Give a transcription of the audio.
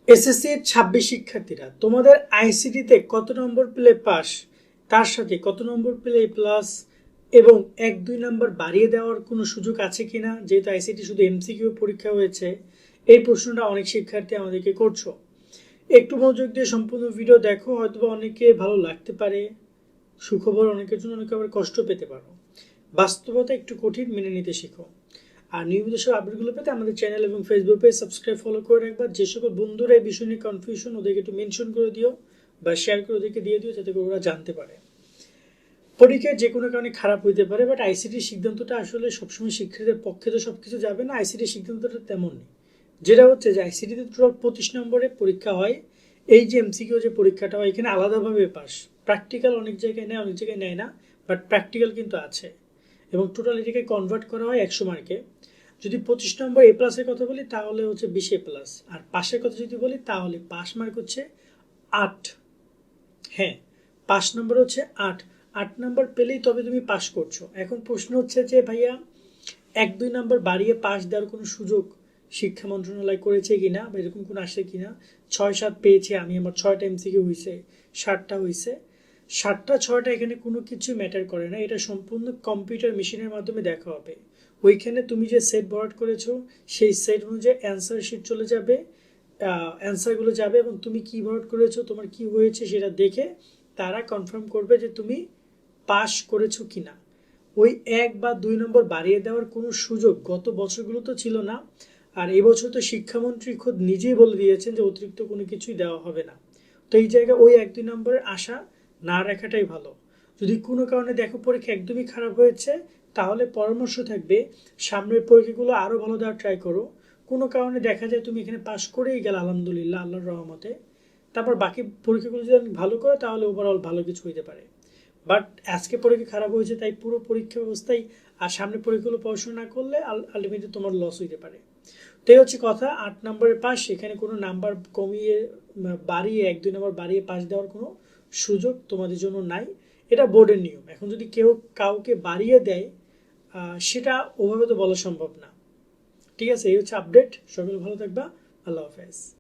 SSC এর 26 শিক্ষার্থীরা তোমাদের আইসিটিতে কত নম্বর পেলে পাস, তার সাথে কত নম্বর পেলে প্লাস এবং 1-2 নম্বর বাড়িয়ে দেওয়ার কোনো সুযোগ আছে কিনা, যেহেতু আইসিটি শুধু এমসিকিউ পরীক্ষা হয়েছে। এই প্রশ্নটা অনেক শিক্ষার্থী আমাদেরকে করছো। একটু মনোযোগ দিয়ে সম্পূর্ণ ভিডিও দেখো, হয়তোবা অনেকে ভালো লাগতে পারে, সুখবর অনেকের জন্য, অনেকে আবার কষ্ট পেতে পারো। বাস্তবতা একটু কঠিন, মেনে নিতে শিখো। আর নিয়মিত সব আপডেটগুলো পেতে আমাদের চ্যানেল এবং ফেসবুক পেজ সাবস্ক্রাইব ফলো করে রাখবা। যে সকল বন্ধুরা এই বিষয় নিয়ে কনফিউশন, ওদেরকে একটু মেনশন করে দিও বা শেয়ার করে ওদেরকে দিয়ে দিও, যাতে করে ওরা জানতে পারে। পরীক্ষায় যে কোনো কারণে খারাপ হইতে পারে, বাট আইসিটির সিদ্ধান্তটা আসলে সবসময় শিক্ষার্থীদের পক্ষে তো সব কিছু যাবে না। আইসিটির সিদ্ধান্তটা তেমন নেই, যেটা হচ্ছে যে আইসিটিতে টোটাল 25 নম্বরে পরীক্ষা হয়। এই যে এমসিকিউ যে পরীক্ষাটা হয়, এখানে আলাদাভাবে পাস। প্র্যাকটিক্যাল অনেক জায়গায় নেয়, অনেক জায়গায় নেয় না, বাট প্র্যাকটিক্যাল কিন্তু আছে। এবং টোটাল এটাকে কনভার্ট করা হয় 100 মার্কে। যদি 25 নম্বর এ প্লাসের কথা বলি তাহলে হচ্ছে 20 এ প্লাস, আর পাশের কথা যদি বলি তাহলে পাস মার্ক হচ্ছে 8। হ্যাঁ, পাস নম্বর হচ্ছে 8। 8 নম্বর পেলেই তবে তুমি পাস করছো। এখন প্রশ্ন হচ্ছে যে ভাইয়া, 1-2 নম্বর বাড়িয়ে পাস দেওয়ার কোনো সুযোগ শিক্ষা মন্ত্রণালয় করেছে কিনা, বা এরকম কোনো আসে কিনা। 6-7 পেয়েছি আমি, আমার 6টা এমসিকিউ হয়েছে, 7টা হয়েছে। 7টা 6টা এখানে কোনো কিছু ম্যাটার করে না, এটা সম্পূর্ণ কম্পিউটার মেশিনের মাধ্যমে দেখা হবে। ওইখানে তুমি যে সেট ভরাট করেছো সেই সেট অনুযায়ী অ্যান্সার শিট চলে যাবে, অ্যান্সারগুলো যাবে, এবং তুমি কী ভরাট করেছো, তোমার কি হয়েছে সেটা দেখে তারা কনফার্ম করবে যে তুমি পাস করেছো কিনা। ওই 1 বা 2 নম্বর বাড়িয়ে দেওয়ার কোনো সুযোগ গত বছরগুলো তো ছিল না। আর এবছর তো শিক্ষামন্ত্রী খোদ নিজেই বলে দিয়েছেন যে অতিরিক্ত কোনো কিছুই দেওয়া হবে না। তো এই জায়গায় ওই 1-2 নম্বরের আশা না রাখাটাই ভালো। যদি কোনো কারণে দেখো পরীক্ষা একদমই খারাপ হয়েছে, তাহলে পরামর্শ থাকবে সামনের পরীক্ষাগুলো আরও ভালো দেওয়ার ট্রাই করো। কোনো কারণে দেখা যায় তুমি এখানে পাশ করেই গেলে আলহামদুলিল্লাহ, আল্লাহর রহমতে, তারপর বাকি পরীক্ষাগুলো যদি ভালো করো তাহলে ওভারঅল ভালো কিছু হইতে পারে। বাট আজকে পরীক্ষা খারাপ হয়েছে তাই পুরো পরীক্ষা ব্যবস্থায় আর সামনে পরীক্ষাগুলো পড়াশোনা না করলে আলটিমেটলি তোমার লস হইতে পারে। তো এই হচ্ছে কথা। 8 নম্বরের পাস, এখানে কোনো নাম্বার কমিয়ে বাড়িয়ে 1-2 নম্বর বাড়িয়ে পাস দেওয়ার কোনো সুযোগ তোমাদের জন্য নাই। এটা বোর্ডের নিয়ম। এখন যদি কেউ কাউকে বাড়িয়ে দেয়, সেটা ওভাবে তো বলা সম্ভব না। ঠিক আছে, এই হচ্ছে আপডেট। সকলে ভালো থাকবা। আল্লাহ হাফেজ।